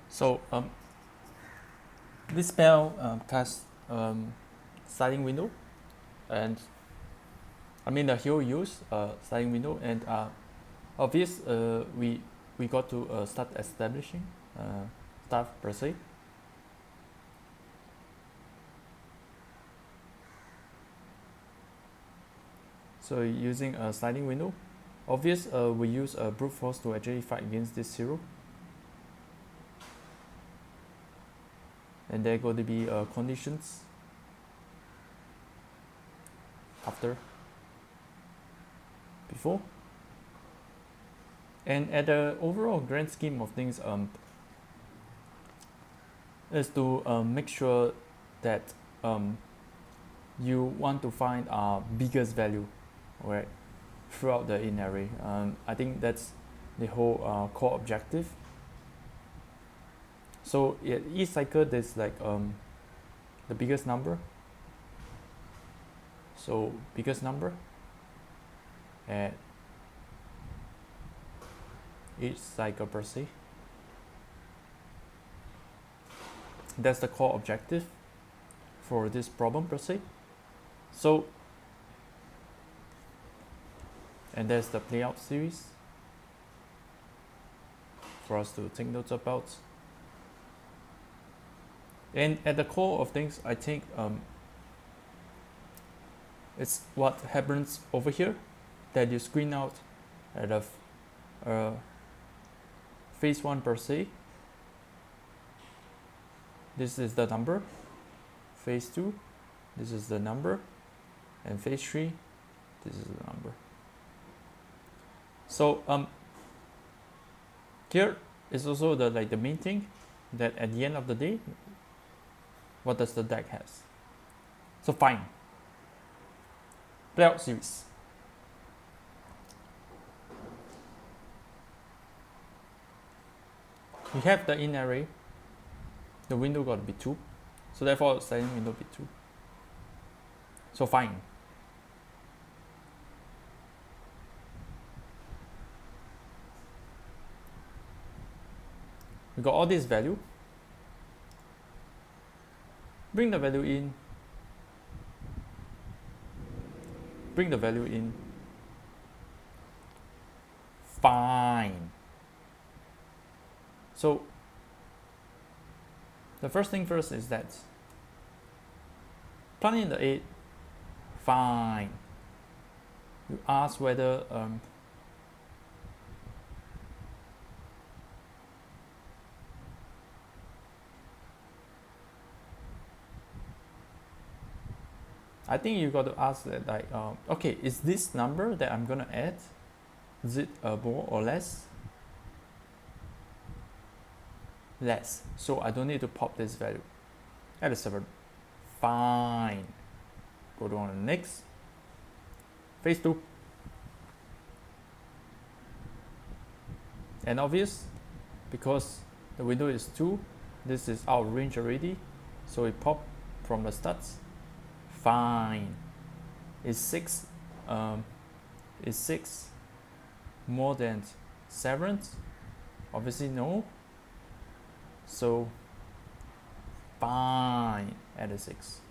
So this spell casts sliding window, and I mean the hero use sliding window, and obvious we got to start establishing stuff per se. So using a sliding window, obvious we use a brute force to actually fight against this hero. And there going to be conditions after, before. And at the overall grand scheme of things, is to make sure that you want to find our biggest value, right, throughout the in array. I think that's the whole core objective. So at each cycle there's like the biggest number. So biggest number at each cycle per se. That's the core objective for this problem per se. So, and there's the playout series for us to take notes about. And at the core of things, I think it's what happens over here, that you screen out at a phase 1 per se. This is the number. Phase 2, this is the number. And phase 3, this is the number. So here is also the main thing, that at the end of the day, what does the deck has? So fine. Playout series. We have the in array. The window got to be 2. So therefore sliding window be 2. So fine. We got all this value. Bring the value in. Bring the value in. Fine. So the first thing first is that plug in the 8. Fine. You ask whether I think you got to ask that, like, okay, is this number that I'm gonna add, is it more or less? Less. So I don't need to pop this value. Add a 7. Fine. Go to on the next. Phase 2. And obvious, because the window is 2, this is out of range already, so we pop from the starts. Fine. Is 6 more than 7? Obviously no. So fine, add a 6.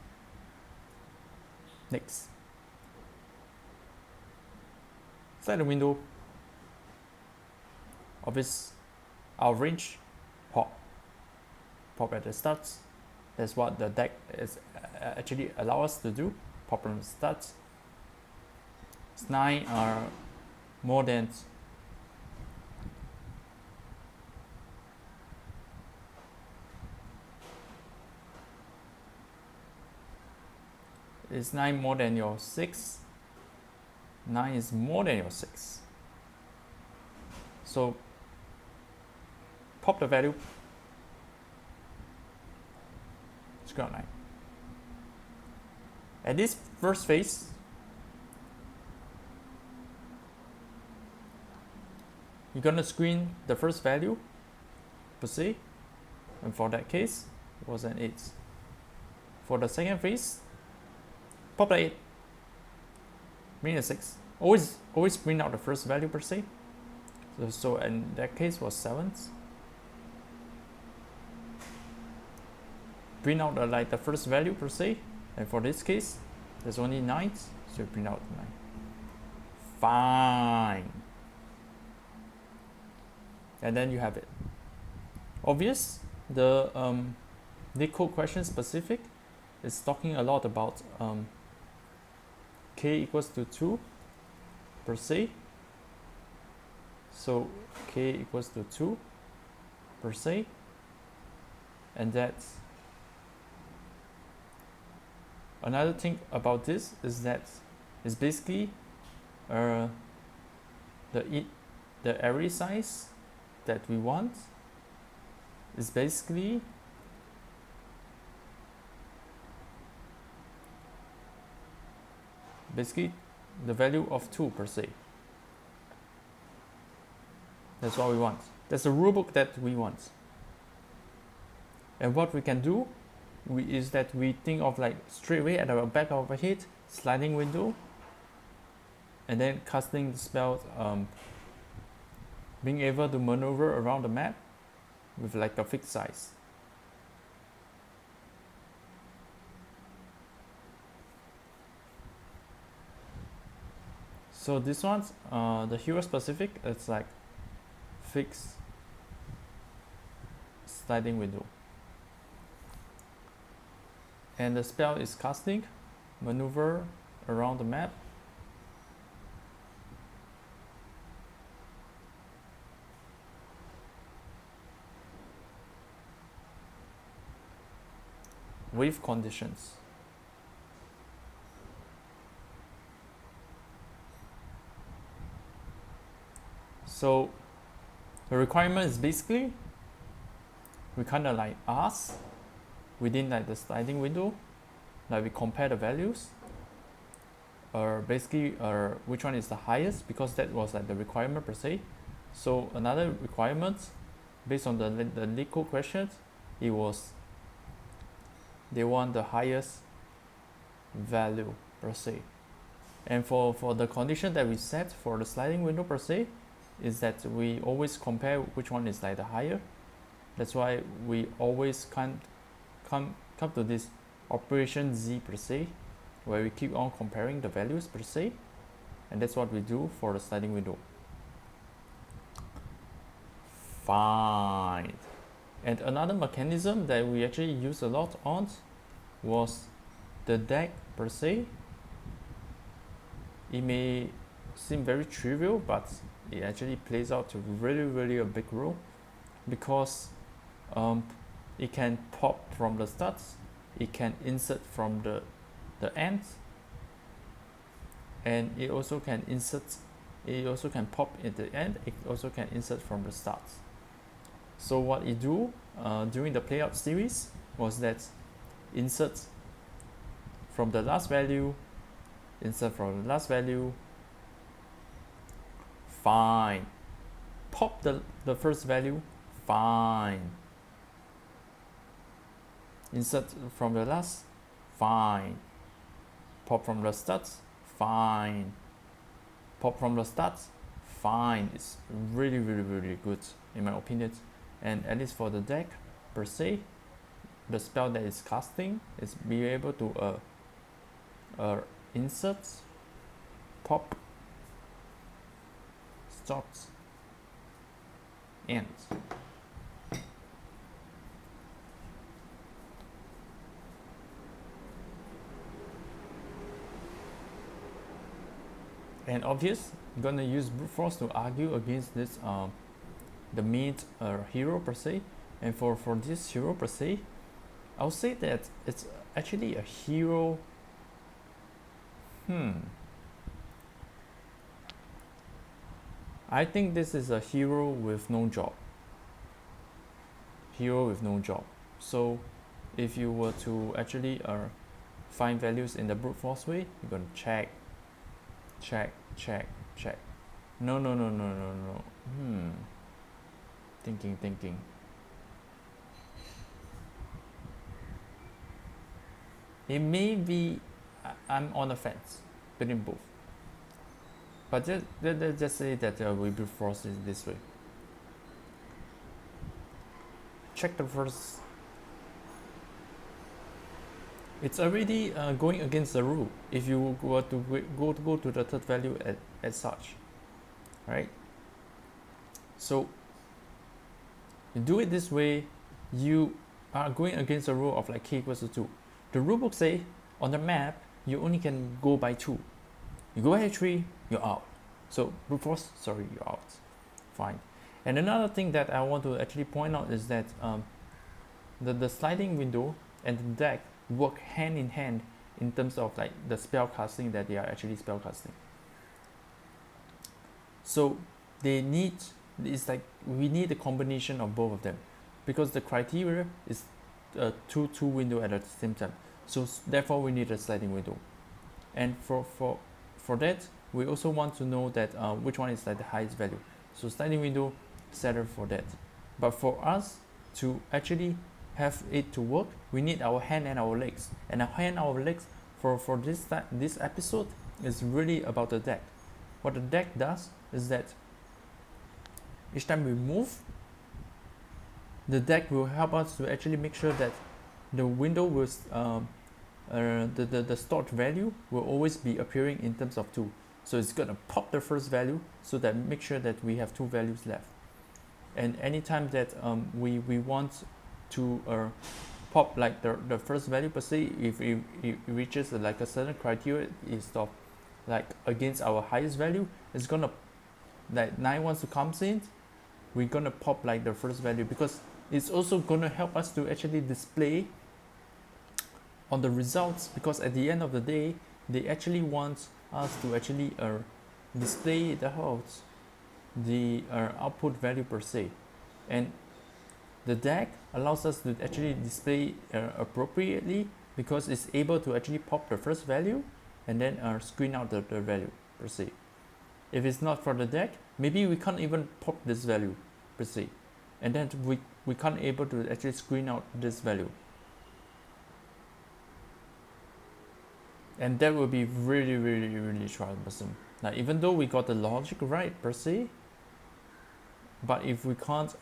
Next. Slide the window. Obvious, our range, pop at the starts. That's what the deck is actually allow us to do. Pop from the starts. 9 are more than is 9 more than your 6? 9 is more than your 6. So pop the value. Scroll 9. At this first phase, you're gonna screen the first value per se, and for that case, it was an 8. For the second phase, pop the 8, bring a 6. Always bring out the first value per se. So in that case was 7. print out like the first value per se, and for this case there's only 9, so you print out 9. Fine. And then you have it. Obvious, the Leetcode question specific is talking a lot about k equals to 2 per se. So k equals to 2 per se, and that's another thing about this is that it's basically the array size that we want is basically the value of 2 per se. That's what we want. That's the rulebook that we want. And what we can do is that we think of like straight away at the back of our head, sliding window, and then casting the spell, being able to maneuver around the map with like a fixed size. So this one's the hero specific, it's like fixed sliding window. And the spell is casting, maneuver around the map. With conditions. So the requirement is basically we kind of like ask within like the sliding window, like we compare the values, or basically which one is the highest, because that was like the requirement per se. So another requirement based on the Leetcode questions, it was they want the highest value per se. And for the condition that we set for the sliding window per se is that we always compare which one is like the higher. That's why we always come to this operation z per se, where we keep on comparing the values per se, and that's what we do for the sliding window. Fine. And another mechanism that we actually use a lot on was the deck per se. It may seem very trivial, but it actually plays out to really a big role, because it can pop from the start, it can insert from the end, and it also can pop at the end, it also can insert from the start. So what it do during the playout series was that insert from the last value, insert from the last value, fine. Pop the first value, fine. Insert from the last, fine. Pop from the start, fine. Pop from the start, fine. It's really good in my opinion. And at least for the deck per se, the spell that is casting is be able to insert, pop, start, end. And obvious, I'm gonna use brute force to argue against this the mid hero per se. And for this hero per se, I'll say that it's actually a hero. I think this is a hero with no job. Hero with no job. So if you were to actually find values in the brute force way, you're gonna check. No. Thinking. It may be I'm on the fence between both. But let's just say that we brute force it this way. Check the first it's already going against the rule if you were to go to the third value as such, right? So you do it this way, you are going against the rule of like k equals to 2. The rulebook say on the map you only can go by 2. You go by 3, you're out. So brute force, sorry, you're out. Fine. And another thing that I want to actually point out is that the sliding window and the deck work hand in hand in terms of like the spell casting that they are actually spell casting. So they need, it's like we need a combination of both of them, because the criteria is two window at the same time. So therefore we need a sliding window. And for that we also want to know that which one is like the highest value. So sliding window setter for that. But for us to actually have it to work, we need our hand and our legs. And our hand and our legs for this episode is really about the deck. What the deck does is that each time we move, the deck will help us to actually make sure that the window will the stored value will always be appearing in terms of 2. So it's gonna pop the first value so that make sure that we have 2 values left. And anytime that we want to pop like the first value per se, if it reaches like a certain criteria is of like against our highest value, it's gonna like 9 wants to come in, we're gonna pop like the first value, because it's also gonna help us to actually display on the results, because at the end of the day they actually want us to actually display the output value per se. And the deck allows us to actually display appropriately, because it's able to actually pop the first value and then screen out the value per se. If it's not for the deck, maybe we can't even pop this value per se, and then we can't able to actually screen out this value, and that will be really troublesome. Now, even though we got the logic right per se, but if we can't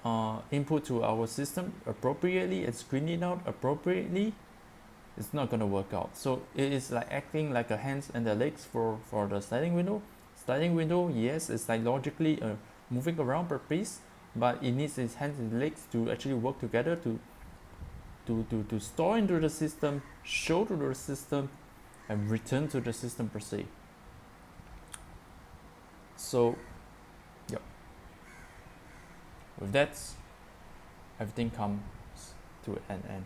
input to our system appropriately and screen it out appropriately, it's not going to work out. So it is like acting like a hands and the legs for the sliding window. Sliding window, yes, it's like logically moving around per piece, but it needs its hands and legs to actually work together to store into the system, show to the system, and return to the system per se. So, yep. With that, everything comes to an end.